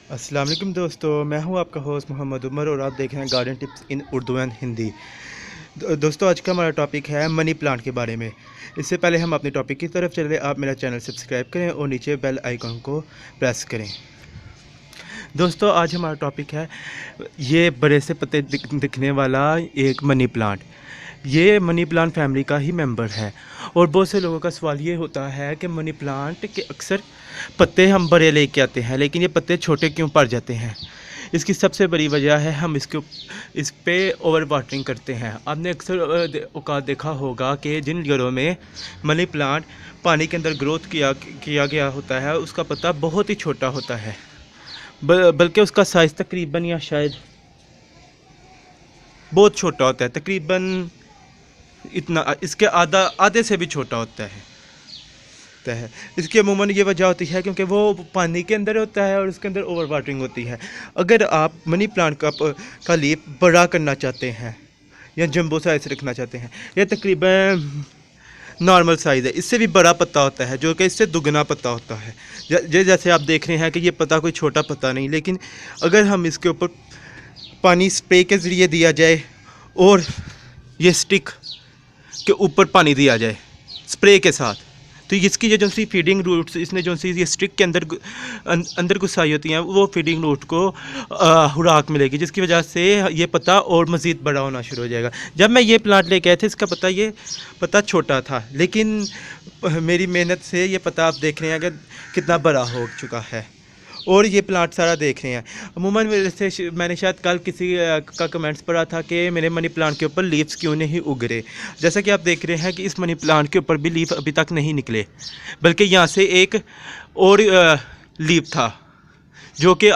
अस्सलाम वालेकुम दोस्तों, मैं हूं आपका होस्ट मोहम्मद उमर और आप देख रहे हैं garden tips in Urdu and Hindi. दोस्तों, आज का हमारा टॉपिक है मनी प्लांट के बारे में। इससे पहले हम अपने टॉपिक की तरफ चले, आप मेरा चैनल सब्सक्राइब करें और नीचे बेल आइकन को प्रेस करें। दोस्तों, आज हमारा टॉपिक है ये बड़े से पत्ते दिखने वाला एक मनी प्लांट। ये मनी प्लांट फैमिली का ही मेंबर है और बहुत से लोगों का सवाल ये होता है कि मनी प्लांट के अक्सर पत्ते हम बड़े लेके आते हैं लेकिन ये पत्ते छोटे क्यों पड़ जाते हैं। इसकी सबसे बड़ी वजह है हम इस पे ओवर वाटरिंग करते हैं। आपने अक्सर औकात देखा होगा कि जिन घरों में मनी प्लांट पानी के अंदर ग्रोथ किया गया होता है उसका पत्ता बहुत ही छोटा होता है, बल्कि उसका साइज़ तकरीबन या शायद बहुत छोटा होता है, तकरीबन इतना इसके आधे से भी छोटा होता है। इसकी अमूमन ये वजह होती है क्योंकि वो पानी के अंदर होता है और उसके अंदर ओवर वाटरिंग होती है। अगर आप मनी प्लांट का लीफ बड़ा करना चाहते हैं या जंबो साइज रखना चाहते हैं, यह तकरीबन नॉर्मल साइज़ है, इससे भी बड़ा पत्ता होता है जो कि इससे दुगना पत्ता होता है। जैसे आप देख रहे हैं कि ये पत्ता कोई छोटा पत्ता नहीं, लेकिन अगर हम इसके ऊपर पानी स्प्रे के ज़रिए दिया जाए और ये स्टिक के ऊपर पानी दिया जाए स्प्रे के साथ, तो इसकी ये जो सी फीडिंग रूट्स इसने जो सी ये स्टिक के अंदर घुसाई होती हैं वो फीडिंग रूट को खुराक मिलेगी, जिसकी वजह से ये पत्ता और मज़ीद बड़ा होना शुरू हो जाएगा। जब मैं ये प्लांट लेके आया था इसका ये पत्ता छोटा था, लेकिन मेरी मेहनत से ये पत्ता आप देख रहे हैं कि कितना बड़ा हो चुका है और ये प्लांट सारा देख रहे हैं। अमूमन मैंने शायद कल किसी का कमेंट्स पढ़ा था कि मेरे मनी प्लांट के ऊपर लीव्स क्यों नहीं उग रहे। जैसा कि आप देख रहे हैं कि इस मनी प्लांट के ऊपर भी लीफ अभी तक नहीं निकले, बल्कि यहाँ से एक और लीफ था जो कि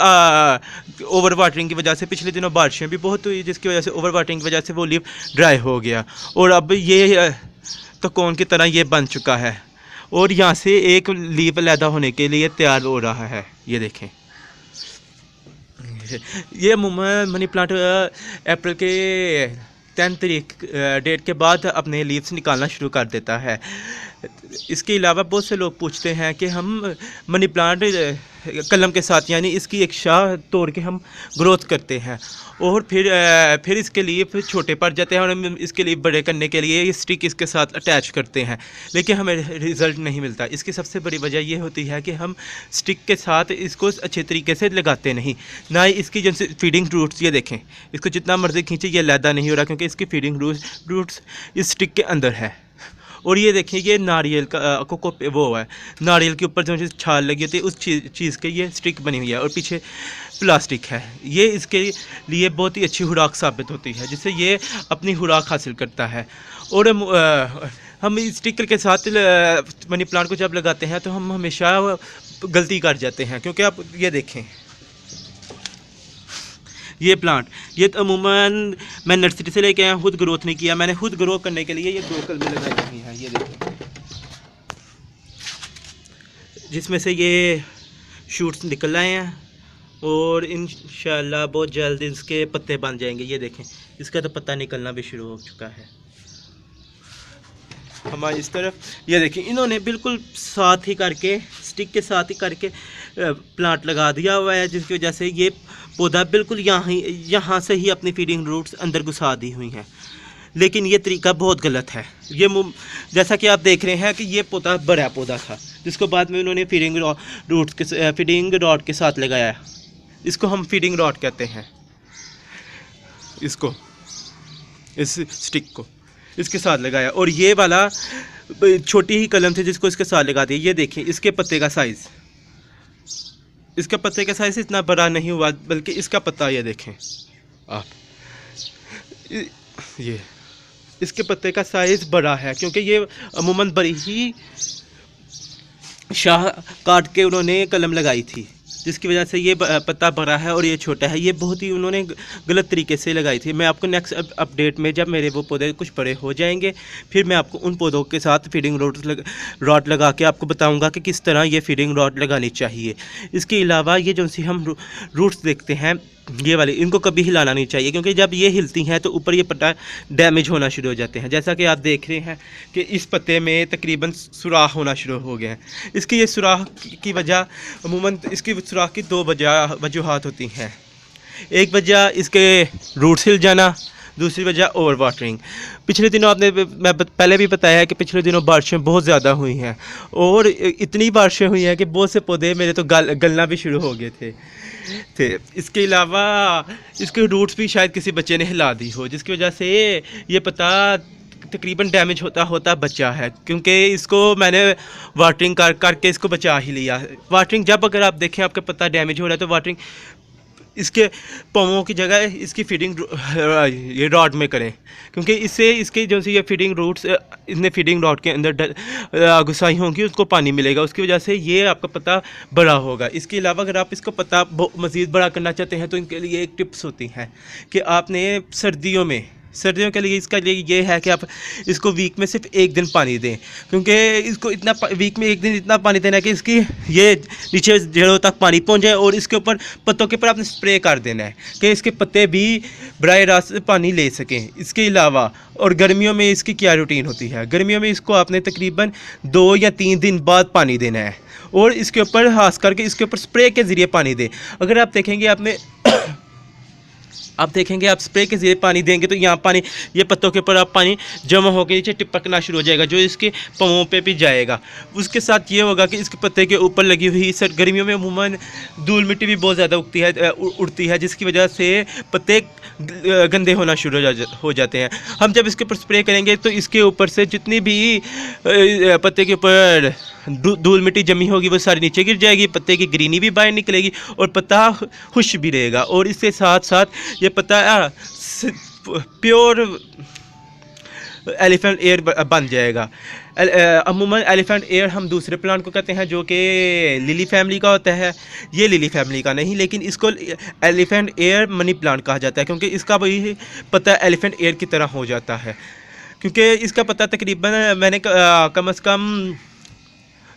ओवर वाटरिंग की वजह से पिछले दिनों बारिशें भी बहुत हुई, जिसकी वजह से ओवर वाटरिंग की वजह से वो लीफ ड्राई हो गया और अब ये तकोन की तरह ये बन चुका है और यहाँ से एक लीफ पैदा होने के लिए तैयार हो रहा है। ये देखें, ये मनी प्लांट अप्रैल के 10 तारीख डेट के बाद अपने लीव्स निकालना शुरू कर देता है। इसके अलावा बहुत से लोग पूछते हैं कि हम मनी प्लांट कलम के साथ यानी इसकी एक शाख तोड़ के हम ग्रोथ करते हैं और फिर इसके लिए फिर छोटे पड़ जाते हैं और हम इसके लिए बड़े करने के लिए ये स्टिक इसके साथ अटैच करते हैं, लेकिन हमें रिज़ल्ट नहीं मिलता। इसकी सबसे बड़ी वजह ये होती है कि हम स्टिक के साथ इसको अच्छे तरीके से लगाते नहीं, ना ही इसकी जो फीडिंग रूट्स, ये देखें इसको जितना मर्जी खींचे ये लैदा नहीं हो रहा क्योंकि इसकी फीडिंग रूट्स इस स्टिक के अंदर है। और ये देखिए ये नारियल का वो है, नारियल के ऊपर जो छाल लगी होती है उस चीज़ के ये स्टिक बनी हुई है और पीछे प्लास्टिक है। ये इसके लिए बहुत ही अच्छी खुराक साबित होती है, जिससे ये अपनी खुराक हासिल करता है। और हम इस स्टिकर के साथ मनी प्लांट को जब लगाते हैं तो हम हमेशा गलती कर जाते हैं, क्योंकि आप ये देखें ये प्लांट ये तो अमूमन मैं नर्सरी से लेके आया, खुद ग्रोथ नहीं किया, मैंने खुद ग्रो करने के लिए ये 2 कलमें लगाई हुई हैं। ये देखो जिसमें से ये शूट्स निकल आए हैं और इंशाल्लाह बहुत जल्द इसके पत्ते बन जाएंगे। ये देखें इसका तो पत्ता निकलना भी शुरू हो चुका है हमारी इस तरफ। ये देखें इन्होंने बिल्कुल साथ ही करके स्टिक के साथ ही करके प्लांट लगा दिया हुआ है, जिसकी वजह से ये पौधा बिल्कुल यहाँ से ही अपनी फीडिंग रूट्स अंदर घुसा दी हुई हैं। लेकिन ये तरीका बहुत गलत है। ये जैसा कि आप देख रहे हैं कि ये पौधा बड़ा पौधा था जिसको बाद में उन्होंने फीडिंग रॉड के साथ लगाया। इसको हम फीडिंग रॉड कहते हैं, इसको इस स्टिक को इसके साथ लगाया और ये वाला छोटी ही कलम थी जिसको इसके साथ लगा दिया। ये देखिए इसके पत्ते का साइज़, इसका पत्ते का साइज़ इतना बड़ा नहीं हुआ, बल्कि इसका पत्ता ये देखें आप, ये इसके पत्ते का साइज़ बड़ा है क्योंकि ये अमूमन बड़ी ही शाह काट के उन्होंने कलम लगाई थी, जिसकी वजह से ये पत्ता बड़ा है और ये छोटा है। ये बहुत ही उन्होंने गलत तरीके से लगाई थी। मैं आपको नेक्स्ट अपडेट में जब मेरे वो पौधे कुछ बड़े हो जाएंगे फिर मैं आपको उन पौधों के साथ फीडिंग रॉड लगा के आपको बताऊंगा कि किस तरह ये फीडिंग रॉड लगानी चाहिए। इसके अलावा ये जो सी हम रूट्स देखते हैं ये वाली, इनको कभी हिलाना नहीं चाहिए, क्योंकि जब ये हिलती हैं तो ऊपर ये पत्ता डैमेज होना शुरू हो जाते हैं। जैसा कि आप देख रहे हैं कि इस पत्ते में तकरीबन सुराख होना शुरू हो गए हैं। इसकी ये सुराख की वजह, अमूमन इसकी सुराख की दो वजूहात होती हैं। एक वजह इसके रूट्स हिल जाना, दूसरी वजह ओवर वाटरिंग। पिछले दिनों मैं पहले भी बताया है कि पिछले दिनों बारिशें बहुत ज़्यादा हुई हैं, और इतनी बारिशें हुई हैं कि बहुत से पौधे मेरे तो गलना भी शुरू हो गए थे। इसके अलावा इसके रूट्स भी शायद किसी बच्चे ने हिला दी हो, जिसकी वजह से ये पत्ता तकरीबन डैमेज होता बचा है, क्योंकि इसको मैंने वाटरिंग करके इसको बचा ही लिया। वाटरिंग जब अगर आप देखें आपका पत्ता डैमेज हो रहा है तो वाटरिंग इसके पौधों की जगह इसकी फीडिंग ये रॉड में करें, क्योंकि इससे इसके जो सी ये फीडिंग रूट्स इसने फीडिंग रॉड के अंदर घुसाई होंगी, उसको पानी मिलेगा, उसकी वजह से ये आपका पत्ता बड़ा होगा। इसके अलावा अगर आप इसको पत्ता मज़ीद बड़ा करना चाहते हैं तो इनके लिए एक टिप्स होती हैं कि आपने सर्दियों के लिए इसका लिए ये है कि आप इसको वीक में सिर्फ एक दिन पानी दें, क्योंकि इसको इतना वीक में एक दिन इतना पानी देना है कि इसकी ये नीचे जड़ों तक पानी पहुंच जाए, और इसके ऊपर पत्तों के ऊपर आपने स्प्रे कर देना है कि इसके पत्ते भी बराह रास्त से पानी ले सकें। इसके अलावा और गर्मियों में इसकी क्या रूटीन होती है, गर्मियों में इसको आपने तकरीबन 2 या 3 दिन बाद पानी देना है, और इसके ऊपर खास करके इसके ऊपर स्प्रे के ज़रिए पानी दें। अगर आप देखेंगे आप स्प्रे के ज़रिए पानी देंगे तो यहाँ पानी ये पत्तों के ऊपर आप पानी जमा होकर नीचे टिपकना शुरू हो जाएगा, जो इसके पौधों पे भी जाएगा। उसके साथ ये होगा कि इसके पत्ते के ऊपर लगी हुई गर्मियों में अमूमन धूल मिट्टी भी बहुत ज़्यादा उड़ती है, जिसकी वजह से पत्ते गंदे होना शुरू हो जाते हैं। हम जब इसके ऊपर स्प्रे करेंगे तो इसके ऊपर से जितनी भी पत्ते के ऊपर धूल मिट्टी जमी होगी वो सारी नीचे गिर जाएगी, पत्ते की ग्रीनी भी बाहर निकलेगी और पत्ता खुश भी रहेगा। और इसके साथ साथ ये पत्ता प्योर एलिफेंट एयर बन जाएगा। अमूमन एलिफेंट एयर हम दूसरे प्लांट को कहते हैं जो कि लिली फैमिली का होता है, ये लिली फैमिली का नहीं, लेकिन इसको एलिफेंट एयर मनी प्लांट कहा जाता है, क्योंकि इसका वही पत्ता एलिफेंट एयर की तरह हो जाता है। क्योंकि इसका पत्ता तकरीबन मैंने कम से कम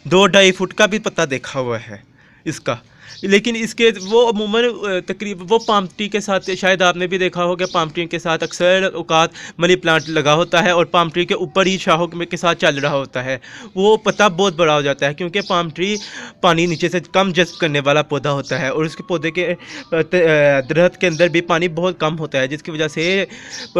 2-2.5 फुट का भी पत्ता देखा हुआ है इसका, लेकिन इसके वो अमूमन तकरीबन वो पाम ट्री के साथ, शायद आपने भी देखा होगा पाम ट्री के साथ अक्सर औकात मनी प्लांट लगा होता है और पाम ट्री के ऊपर ही शाहों के साथ चल रहा होता है, वो पत्ता बहुत बड़ा हो जाता है, क्योंकि पाम ट्री पानी नीचे से कम जज्ब करने वाला पौधा होता है और उसके पौधे के दरख्त के अंदर भी पानी बहुत कम होता है, जिसकी वजह से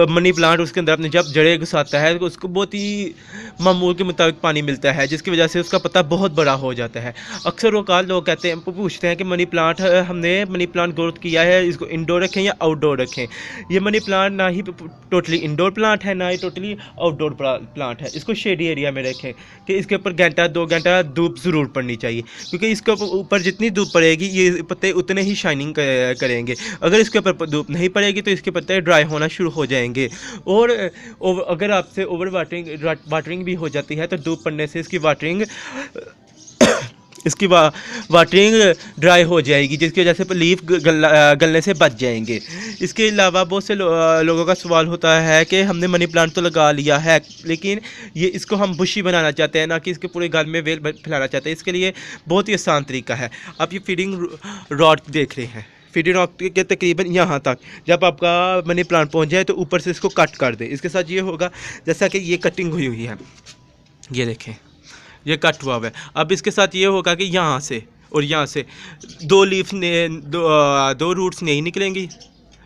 मनी प्लांट उसके अंदर अपने जब जड़ें घुसाता है तो उसको बहुत ही मामूल के मुताबिक पानी मिलता है, जिसकी वजह से उसका पत्ता बहुत बड़ा हो जाता है। अक्सर औकात लोग कहते हैं, पूछते हैं कि मनी प्लांट हमने मनी प्लांट ग्रोथ किया है, इसको इंडोर रखें या आउटडोर रखें। ये मनी प्लांट ना ही टोटली इंडोर प्लांट है ना ही टोटली आउटडोर प्लांट है, इसको शेडी एरिया में रखें कि इसके ऊपर 1-2 घंटा धूप ज़रूर पड़नी चाहिए, क्योंकि इसके ऊपर जितनी धूप पड़ेगी ये पत्ते उतने ही शाइनिंग करेंगे। अगर इसके ऊपर धूप नहीं पड़ेगी तो इसके पत्ते ड्राई होना शुरू हो जाएंगे, और अगर आपसे ओवर वाटरिंग भी हो जाती है तो धूप पड़ने से इसकी वाटरिंग ड्राई हो जाएगी, जिसकी वजह से लीफ गलने से बच जाएंगे। इसके अलावा बहुत से लोगों का सवाल होता है कि हमने मनी प्लांट तो लगा लिया है, लेकिन ये इसको हम बुशी बनाना चाहते हैं, ना कि इसके पूरे घर में वेल फैलाना चाहते हैं। इसके लिए बहुत ही आसान तरीका है। आप ये फीडिंग रॉड देख रहे हैं, फीडिंग रॉड के तकरीबन यहाँ तक जब आपका मनी प्लांट पहुँच जाए तो ऊपर से इसको कट कर दे। इसके साथ ये होगा जैसा कि ये कटिंग हुई है, ये देखें ये कट हुआ है। अब इसके साथ ये होगा कि यहाँ से और यहाँ से 2 लीफ ने 2 रूट्स नहीं निकलेंगी,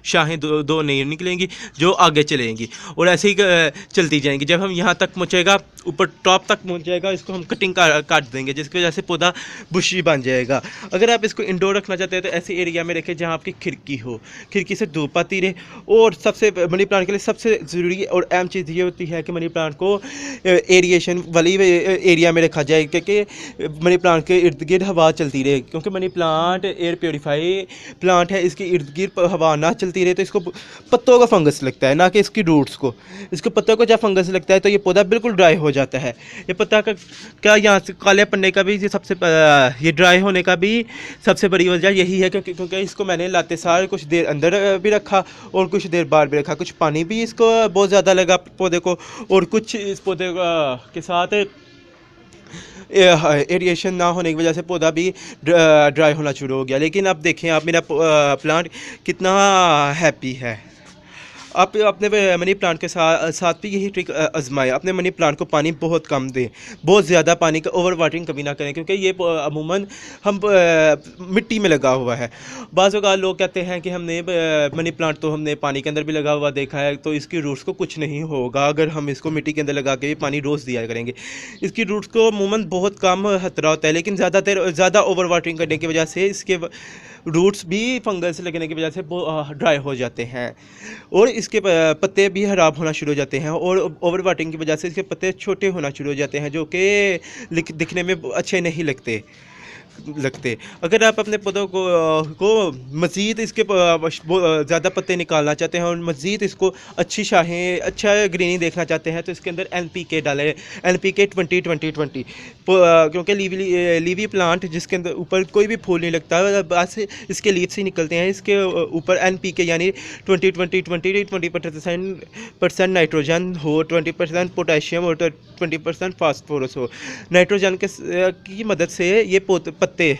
शाखें दो नहीं निकलेंगी जो आगे चलेंगी, और ऐसे ही चलती जाएंगी। जब हम यहाँ तक पहुँचेगा, ऊपर टॉप तक पहुँच जाएगा, इसको हम कटिंग काट देंगे, जिसकी वजह से पौधा बुशी बन जाएगा। अगर आप इसको इंडोर रखना चाहते हैं तो ऐसे एरिया में रखें जहाँ आपकी खिड़की हो, खिड़की से धूप आती रहे। और सबसे मनी प्लांट के लिए सबसे ज़रूरी और अहम चीज़ ये होती है कि मनी प्लांट को एरिएशन वाली एरिया में रखा जाए, क्योंकि मनी प्लांट के इर्द गिर्द हवा चलती रहे, क्योंकि money plant air purify plant है, इसके इर्द गिर्द हवा ना चलती रहे तो इसको पत्तों का फंगस लगता है, ना कि इसकी रूट्स को। इसके पत्तों को जब फंगस लगता है तो ये पौधा बिल्कुल ड्राई हो जाता है। ये पत्ता का क्या यहाँ से काले पड़ने का भी ये ड्राई होने का भी सबसे बड़ी वजह यही है, क्योंकि इसको मैंने लाते सार कुछ देर अंदर भी रखा और कुछ देर बाहर भी रखा। कुछ पानी भी इसको बहुत ज़्यादा लगा पौधे को, और कुछ इस पौधे के साथ एरिएशन ना होने की वजह से पौधा भी ड्राई होना शुरू हो गया। लेकिन अब देखें आप, मेरा प्लांट कितना हैप्पी है। आप अपने मनी प्लांट के साथ साथ भी यही ट्रिक आजमाएं। अपने मनी प्लांट को पानी बहुत कम दें, बहुत ज़्यादा पानी का ओवर वाटरिंग कभी ना करें, क्योंकि ये अमूमन हम मिट्टी में लगा हुआ है। बाज़ औक़ात लोग कहते हैं कि हमने मनी प्लांट तो हमने पानी के अंदर भी लगा हुआ देखा है, तो इसकी रूट्स को कुछ नहीं होगा अगर हम इसको मिट्टी के अंदर लगा के भी पानी रोज़ दिया करेंगे। इसकी रूट्स को अमूमन बहुत कम खतरा होता है, लेकिन ज़्यादा ओवर वाटरिंग करने की वजह से इसके रूट्स भी फंगस लगने की वजह से ड्राई हो जाते हैं और इसके पत्ते भी ख़राब होना शुरू हो जाते हैं, और ओवर वाटरिंग की वजह से इसके पत्ते छोटे होना शुरू हो जाते हैं, जो कि दिखने में अच्छे नहीं लगते। अगर आप अपने पौधों को मज़ीद इसके ज़्यादा पत्ते निकालना चाहते हैं और मज़ीद इसको अच्छी शाखें, अच्छा ग्रीनिंग देखना चाहते हैं, तो इसके अंदर NPK डालें, NPK 20-20-20, क्योंकि लीवी प्लांट जिसके अंदर ऊपर कोई भी फूल नहीं लगता, बस इसके लीव्स ही निकलते हैं। इसके ऊपर NPK यानी 20% नाइट्रोजन हो, 20% पोटेशियम और 20% फास्फोरस हो। नाइट्रोजन की मदद से ये पत्ते,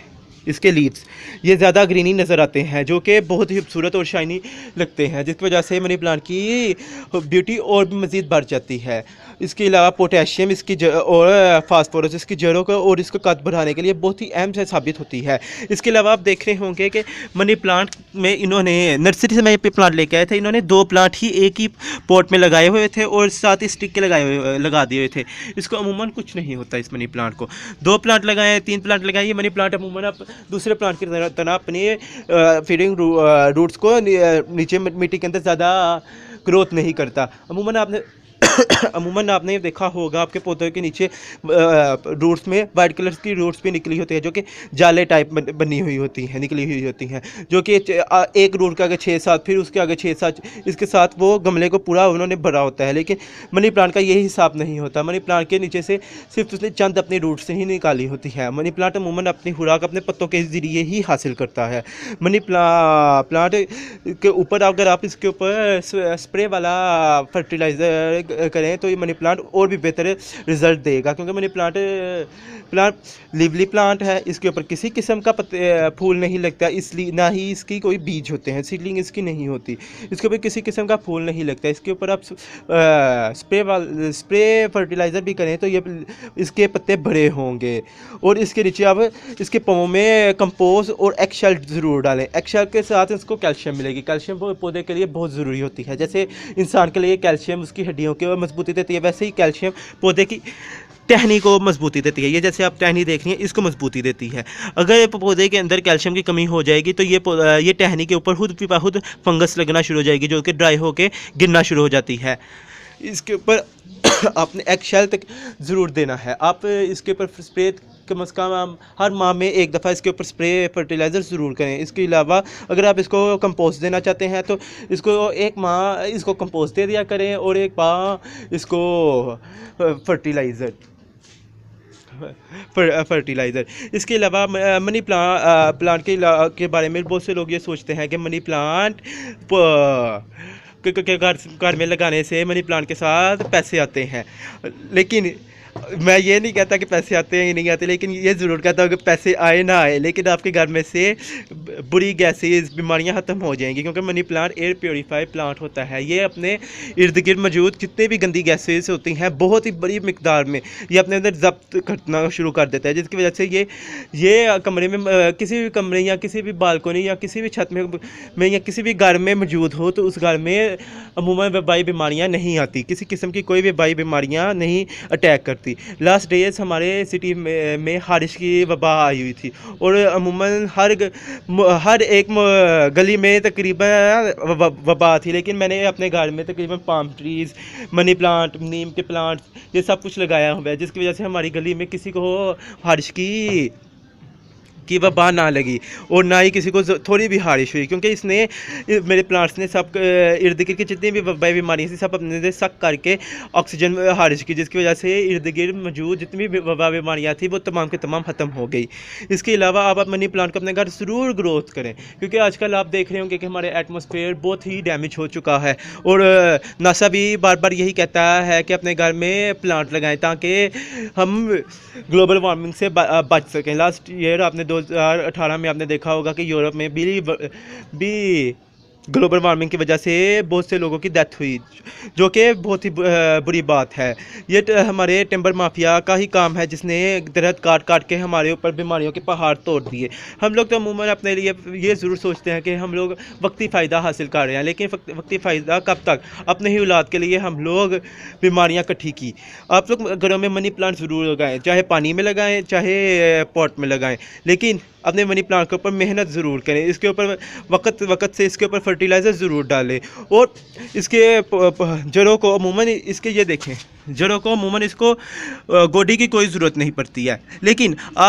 इसके लीव्स, ये ज़्यादा ग्रीनी नज़र आते हैं, जो कि बहुत ही खूबसूरत और शाइनी लगते हैं, जिसकी वजह से मनी प्लांट की ब्यूटी और भी मज़ीद बढ़ जाती है। इसके अलावा पोटेशियम इसकी और फास्फोरस इसकी जड़ों को और इसको कद बढ़ाने के लिए बहुत ही अहम से साबित होती है। इसके अलावा आप देख रहे होंगे कि मनी प्लांट में इन्होंने नर्सरी से मैं पे प्लांट लेके आए थे, इन्होंने 2 प्लांट ही एक ही पॉट में लगाए हुए थे और साथ ही स्टिक के लगा दिए हुए थे। इसको अमूमन कुछ नहीं होता इस मनी प्लांट को। 2 प्लांट लगाए, 3 प्लांट लगाए, ये मनी प्लांट अमूमन आप दूसरे प्लांट की तरह अपने फीडिंग रूट्स को नीचे मिट्टी के अंदर ज़्यादा ग्रोथ नहीं करता। अमूमन आपने देखा होगा आपके पौधों के नीचे रूट्स में वाइट कलर की रूट्स भी निकली होती है, जो कि जाले टाइप बनी हुई होती हैं, निकली हुई होती हैं, जो कि एक रूट के आगे 6-7, फिर उसके आगे 6-7, इसके साथ वो गमले को पूरा उन्होंने भरा होता है। लेकिन मनी प्लांट का यही हिसाब नहीं होता। मनी प्लांट के नीचे से सिर्फ उसने चंद अपनी रूट से ही निकाली होती है। मनी प्लांट अमूमन अपनी खुराक अपने पत्तों के ज़रिए ही हासिल करता है। मनी प्लांट के ऊपर अगर आप इसके ऊपर स्प्रे वाला फर्टिलाइज़र करें तो ये मनी प्लांट और भी बेहतर रिजल्ट देगा, क्योंकि मनी प्लांट लिवली प्लांट है। इसके ऊपर किसी किस्म का फूल नहीं लगता, इसलिए ना ही इसकी कोई बीज होते हैं, सीडलिंग इसकी नहीं होती। इसके ऊपर किसी किस्म का फूल नहीं लगता। इसके ऊपर आप स्प्रे फर्टिलाइज़र भी करें तो ये इसके पत्ते बड़े होंगे। और इसके नीचे आप इसके पाँव में कंपोस्ट और एगशेल ज़रूर डालें। एगशेल के साथ इसको कैल्शियम मिलेगी। कैल्शियम पौधे के लिए बहुत ज़रूरी होती है। जैसे इंसान के लिए कैल्शियम उसकी हड्डियों की मजबूती देती है, वैसे ही कैल्शियम पौधे की टहनी को मजबूती देती है। ये जैसे आप टहनी देख रही हैं, इसको मजबूती देती है। अगर पौधे के अंदर कैल्शियम की कमी हो जाएगी तो ये टहनी के ऊपर खुद फंगस लगना शुरू हो जाएगी, जो कि ड्राई होकर गिरना शुरू हो जाती है। इसके ऊपर आपने एगशेल तक ज़रूर देना है। आप इसके ऊपर स्प्रे कम से कम हर माह में 1 दफ़ा इसके ऊपर स्प्रे फर्टिलाइज़र ज़रूर करें। इसके अलावा अगर आप इसको कंपोस्ट देना चाहते हैं तो इसको 1 माह इसको कंपोस्ट दे दिया करें और 1 माह इसको फर्टिलाइज़र। इसके अलावा मनी प्लांट के बारे में बहुत से लोग ये सोचते हैं कि मनी प्लांट के घर में लगाने से मनी प्लांट के साथ पैसे आते हैं, लेकिन मैं ये नहीं कहता कि पैसे आते हैं या नहीं आते, लेकिन ये ज़रूर कहता हूँ कि पैसे आए ना आए, लेकिन आपके घर में से बुरी गैसेस बीमारियां ख़त्म हो जाएंगी, क्योंकि money plant air purify plant होता है। ये अपने इर्द गिर्द मौजूद जितने भी गंदी गैसेस होती हैं बहुत ही बड़ी मिकदार में ये अपने अंदर जब्त करना शुरू कर देता है, जिसकी वजह से ये कमरे में किसी भी कमरे या किसी भी बालकोनी या किसी भी छत में या किसी भी घर में मौजूद हो तो उस घर में अमूमन वबाई बीमारियाँ नहीं आती, किसी किस्म की कोई वबाई बीमारियाँ नहीं अटैक करती। लास्ट डेज हमारे सिटी में हारिश की वबा आई हुई थी और अमूमन हर एक गली में तकरीबन वबा थी, लेकिन मैंने अपने घर में तकरीबन पाम ट्रीज़, मनी प्लांट, नीम के प्लांट, ये सब कुछ लगाया हुआ है, जिसकी वजह से हमारी गली में किसी को हारिश की कि वबा ना लगी और ना ही किसी को थोड़ी भी हारिश हुई, क्योंकि इसने मेरे प्लांट्स ने सब इर्द गिर्द की जितनी भी वबाई बीमारियाँ थी सब अपने से सक करके ऑक्सीजन हारिश की, जिसकी वजह से इर्द गिर्द मौजूद जितनी भी वबा बीमारियाँ थी वो तमाम के तमाम ख़त्म हो गई। इसके अलावा आप मनी प्लांट को अपने घर ज़रूर ग्रोथ करें, क्योंकि आजकल आप देख रहे होंगे कि हमारे एटमॉस्फेयर बहुत ही डैमेज हो चुका है और नासा भी बार बार यही कहता है कि अपने घर में प्लांट लगाएं ताकि हम ग्लोबल वार्मिंग से बच सकें। लास्ट ईयर आपने 2018 में आपने देखा होगा कि यूरोप में भी ग्लोबल वार्मिंग की वजह से बहुत से लोगों की डेथ हुई, जो कि बहुत ही बुरी बात है। ये हमारे टिम्बर माफिया का ही काम है, जिसने दरख्त काट काट के हमारे ऊपर बीमारियों के पहाड़ तोड़ दिए। हम लोग तो अमूमन अपने लिए ये ज़रूर सोचते हैं कि हम लोग वक्ती फ़ायदा हासिल कर रहे हैं, लेकिन वक्ती फ़ायदा कब तक? अपने ही औलाद के लिए हम लोग बीमारियां इकट्ठी की। आप लोग घरों में मनी प्लांट ज़रूर लगाएं, चाहे पानी में लगाएं चाहे पॉट में लगाएं, लेकिन अपने मनी प्लांट के ऊपर मेहनत ज़रूर करें। इसके ऊपर वक्त से इसके ऊपर फर्टिलाइज़र ज़रूर डालें और इसके जड़ों को अमूमन इसके ये देखें, जड़ों को अमूमन इसको गोडी की कोई ज़रूरत नहीं पड़ती है, लेकिन